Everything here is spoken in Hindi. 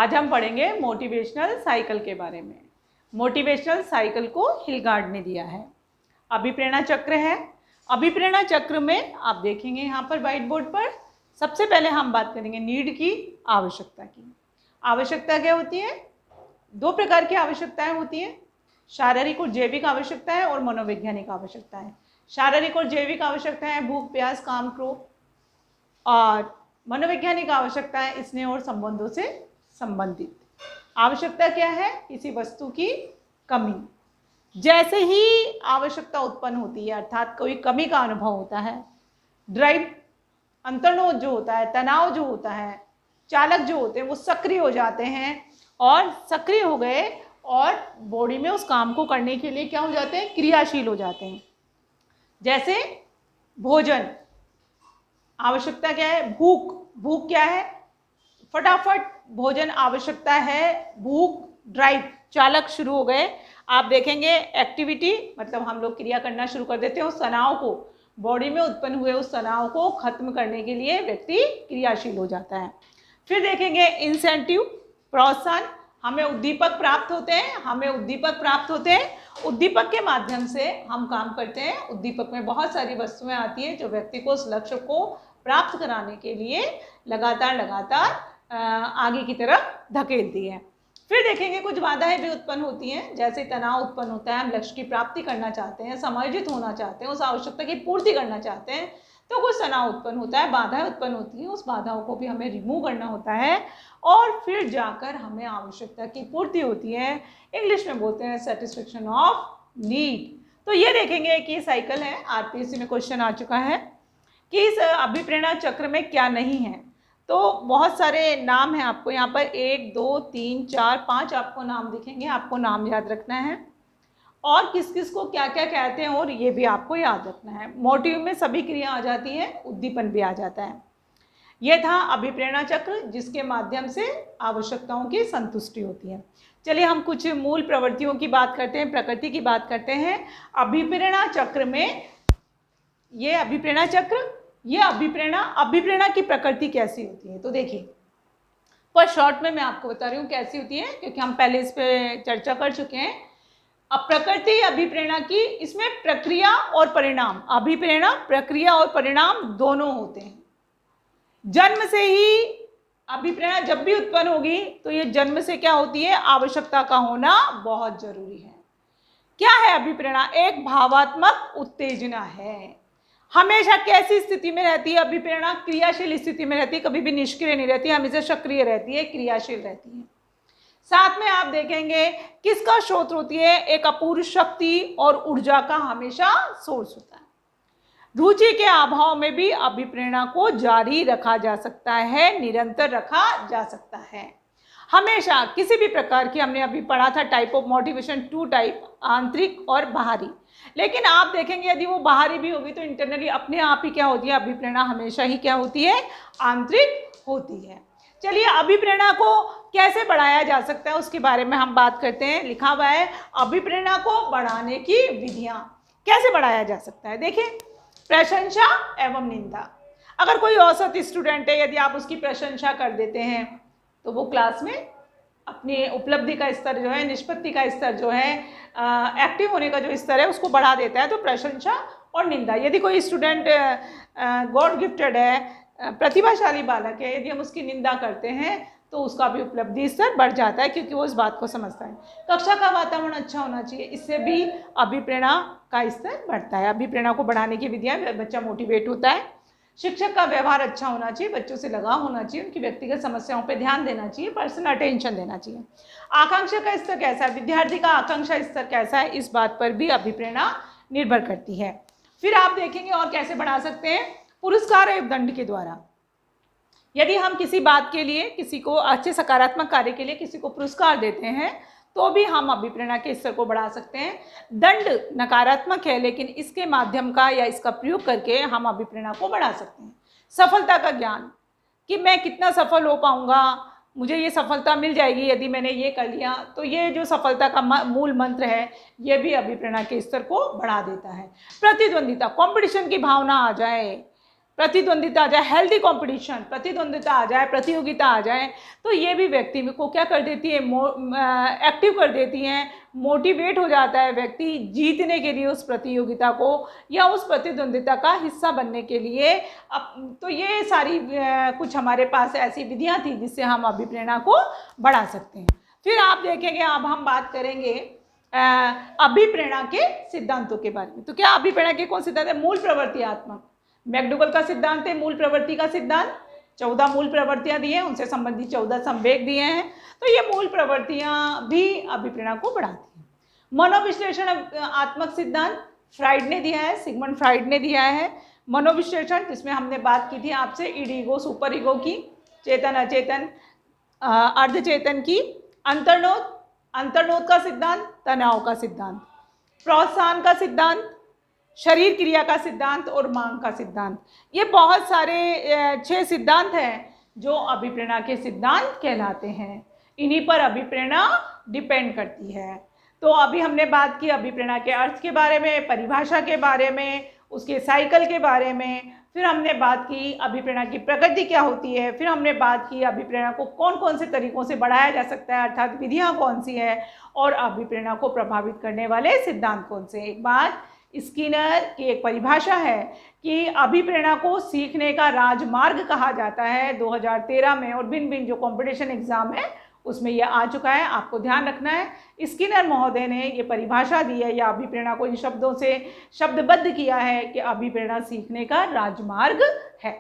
आज हम पढ़ेंगे मोटिवेशनल साइकिल के बारे में। मोटिवेशनल साइकिल को हिलगार्ड ने दिया है। अभिप्रेरणा चक्र है। अभिप्रेरणा चक्र में आप देखेंगे यहाँ पर व्हाइट बोर्ड पर सबसे पहले हम बात करेंगे नीड की, आवश्यकता की। आवश्यकता क्या होती है? दो प्रकार की आवश्यकताएं होती हैं, शारीरिक और जैविक आवश्यकताएं और मनोवैज्ञानिक आवश्यकताएं। शारीरिक और जैविक आवश्यकताएं भूख, प्यास, काम, क्रोध, और मनोवैज्ञानिक आवश्यकताएं स्नेह और संबंधों से संबंधित। आवश्यकता क्या है? किसी वस्तु की कमी। जैसे ही आवश्यकता उत्पन्न होती है अर्थात कोई कमी का अनुभव होता है, ड्राइव, अंतर्नोद जो होता है, तनाव जो होता है, चालक जो होते हैं वो सक्रिय हो जाते हैं और सक्रिय हो गए और बॉडी में उस काम को करने के लिए क्या हो जाते हैं? क्रियाशील हो जाते हैं। जैसे भोजन, आवश्यकता क्या है? भूख। भूख क्या है? फटाफट भोजन आवश्यकता है। भूख, ड्राइव, चालक शुरू हो गए। आप देखेंगे एक्टिविटी मतलब हम लोग क्रिया करना शुरू कर देते हैं। उस तनाव को, बॉडी में उत्पन्न हुए उस तनाव को खत्म करने के लिए व्यक्ति क्रियाशील हो जाता है। फिर देखेंगे इंसेंटिव, प्रोत्साहन। हमें उद्दीपक प्राप्त होते हैं। उद्दीपक के माध्यम से हम काम करते हैं। उद्दीपक में बहुत सारी वस्तुएं आती हैं जो व्यक्ति को उस लक्ष्य को प्राप्त कराने के लिए लगातार आगे की तरफ धकेलती है। फिर देखेंगे कुछ बाधाएं भी उत्पन्न होती हैं। जैसे तनाव उत्पन्न होता है, हम लक्ष्य की प्राप्ति करना चाहते हैं, समायोजित होना चाहते हैं, उस आवश्यकता की पूर्ति करना चाहते हैं, तो कुछ तनाव उत्पन्न होता है, बाधाएं उत्पन्न होती हैं। उस बाधाओं को भी हमें रिमूव करना होता है और फिर जाकर हमें आवश्यकता की पूर्ति होती है। इंग्लिश में बोलते हैं सेटिस्फेक्शन ऑफ नीड। तो ये देखेंगे कि साइकिल है। आरपीएससी में क्वेश्चन आ चुका है कि इस अभिप्रेरणा चक्र में क्या नहीं है। तो बहुत सारे नाम हैं, आपको यहाँ पर 1 2 3 4 5 आपको नाम दिखेंगे। आपको नाम याद रखना है और किस किस को क्या क्या कहते हैं और ये भी आपको याद रखना है। मोटिव में सभी क्रिया आ जाती हैं, उद्दीपन भी आ जाता है। ये था अभिप्रेरणा चक्र जिसके माध्यम से आवश्यकताओं की संतुष्टि होती है। चलिए हम कुछ मूल प्रवृत्तियों की बात करते हैं, प्रकृति की बात करते हैं। अभिप्रेरणा चक्र में ये अभिप्रेरणा चक्र, ये अभिप्रेरणा की प्रकृति कैसी होती है? तो देखिए, पर शॉर्ट में मैं आपको बता रही हूँ कैसी होती है क्योंकि हम पहले इस पे चर्चा कर चुके हैं। अब प्रकृति अभिप्रेरणा की, इसमें प्रक्रिया और परिणाम, अभिप्रेरणा प्रक्रिया और परिणाम दोनों होते हैं। जन्म से ही अभिप्रेरणा जब भी उत्पन्न होगी तो ये जन्म से क्या होती है? आवश्यकता का होना बहुत जरूरी है। क्या है अभिप्रेरणा? एक भावात्मक उत्तेजना है। हमेशा कैसी स्थिति में रहती है अभिप्रेरणा? क्रियाशील स्थिति में रहती है, कभी भी निष्क्रिय नहीं रहती, हमेशा सक्रिय रहती है, क्रियाशील रहती है। साथ में आप देखेंगे किसका स्रोत होती है? एक अपूर्व शक्ति और ऊर्जा का हमेशा सोर्स होता है। रुचि के अभाव में भी अभिप्रेरणा को जारी रखा जा सकता है, निरंतर रखा जा सकता है। हमेशा किसी भी प्रकार की, हमने अभी पढ़ा था टाइप ऑफ मोटिवेशन, 2 टाइप, आंतरिक और बाहरी। लेकिन आप देखेंगे यदि वो बाहरी भी होगी तो इंटरनली अपने आप ही क्या होती है? अभिप्रेरणा हमेशा ही क्या होती है? आंतरिक होती है। चलिए अभिप्रेरणा को कैसे बढ़ाया जा सकता है उसके बारे में हम बात करते हैं। लिखा हुआ है अभिप्रेरणा को बढ़ाने की विधियां। कैसे बढ़ाया जा सकता है? देखिए, प्रशंसा एवं निंदा। अगर कोई औसत स्टूडेंट है, यदि आप उसकी प्रशंसा कर देते हैं तो वो क्लास में अपनी उपलब्धि का स्तर जो है, निष्पत्ति का स्तर जो है, एक्टिव होने का जो स्तर है उसको बढ़ा देता है। तो प्रशंसा और निंदा। यदि कोई स्टूडेंट गॉड गिफ्टेड है, प्रतिभाशाली बालक है, यदि हम उसकी निंदा करते हैं तो उसका भी उपलब्धि स्तर बढ़ जाता है क्योंकि वो इस बात को समझता है। कक्षा का वातावरण अच्छा होना चाहिए, इससे भी अभिप्रेरणा का स्तर बढ़ता है। अभिप्रेरणा को बढ़ाने की विधियाँ, बच्चा मोटिवेट होता है। शिक्षक का व्यवहार अच्छा होना चाहिए, बच्चों से लगाव होना चाहिए, उनकी व्यक्तिगत समस्याओं पर ध्यान देना चाहिए, पर्सनल अटेंशन देना चाहिए। आकांक्षा का स्तर कैसा है? विद्यार्थी का आकांक्षा स्तर कैसा है? इस बात पर भी अभिप्रेरणा निर्भर करती है। फिर आप देखेंगे और कैसे बढ़ा सकते हैं? पुरस्कार एवं दंड के द्वारा। यदि हम किसी बात के लिए, किसी को अच्छे सकारात्मक कार्य के लिए किसी को पुरस्कार देते हैं तो भी हम अभिप्रेरणा के स्तर को बढ़ा सकते हैं। दंड नकारात्मक है लेकिन इसके माध्यम का या इसका प्रयोग करके हम अभिप्रेरणा को बढ़ा सकते हैं। सफलता का ज्ञान, कि मैं कितना सफल हो पाऊंगा, मुझे ये सफलता मिल जाएगी यदि मैंने ये कर लिया, तो ये जो सफलता का मूल मंत्र है ये भी अभिप्रेरणा के स्तर को बढ़ा देता है। प्रतिद्वंदिता, कंपटीशन की भावना आ जाए, प्रतिद्वंदिता आ जाए, हेल्दी कंपटीशन, प्रतिद्वंदिता आ जाए, प्रतियोगिता आ जाए, तो ये भी व्यक्ति को क्या कर देती है, एक्टिव कर देती हैं, मोटिवेट हो जाता है व्यक्ति जीतने के लिए उस प्रतियोगिता को या उस प्रतिद्वंदिता का हिस्सा बनने के लिए। अब तो ये सारी कुछ हमारे पास ऐसी विधियां थी जिससे हम अभिप्रेरणा को बढ़ा सकते हैं। फिर आप देखेंगे, अब हम बात करेंगे अभिप्रेरणा के सिद्धांतों के बारे में। तो क्या अभिप्रेरणा के कौन सिद्धांत है? मूल प्रवृत्तियात्मक, मैकडूगल का सिद्धांत है मूल प्रवृत्ति का सिद्धांत। 14 मूल प्रवृत्तियां दी हैं, उनसे संबंधित 14 संवेग दिए हैं। तो ये मूल प्रवृत्तियां भी अभिप्रेरणा को बढ़ाती हैं। मनोविश्लेषण आत्मक सिद्धांत फ्राइड ने दिया है, सिगमंड फ्राइड ने दिया है। मनोविश्लेषण जिसमें हमने बात की थी आपसे ईड ईगो, सुपर ईगो की, चेतन अचेतन अर्धचेतन की, अंतर्नोद का सिद्धांत, तनाव का सिद्धांत, प्रोत्साहन का सिद्धांत, शरीर क्रिया का सिद्धांत और मांग का सिद्धांत। ये बहुत सारे 6 सिद्धांत हैं जो अभिप्रेरणा के सिद्धांत कहलाते हैं। इन्हीं पर अभिप्रेरणा डिपेंड करती है। तो अभी हमने बात की अभिप्रेरणा के अर्थ के बारे में, परिभाषा के बारे में, उसके साइकिल के बारे में, फिर हमने बात की अभिप्रेरणा की प्रकृति क्या होती है, फिर हमने बात की अभिप्रेरणा को कौन कौन से तरीकों से बढ़ाया जा सकता है, अर्थात विधियाँ कौन सी है, और अभिप्रेरणा को प्रभावित करने वाले सिद्धांत कौन से। एक बात स्किनर की एक परिभाषा है कि अभिप्रेरणा को सीखने का राजमार्ग कहा जाता है 2013 में, और भिन्न भिन्न जो कंपटीशन एग्जाम है उसमें यह आ चुका है, आपको ध्यान रखना है। स्किनर महोदय ने ये परिभाषा दी है या अभिप्रेरणा को इन शब्दों से शब्दबद्ध किया है कि अभिप्रेरणा सीखने का राजमार्ग है।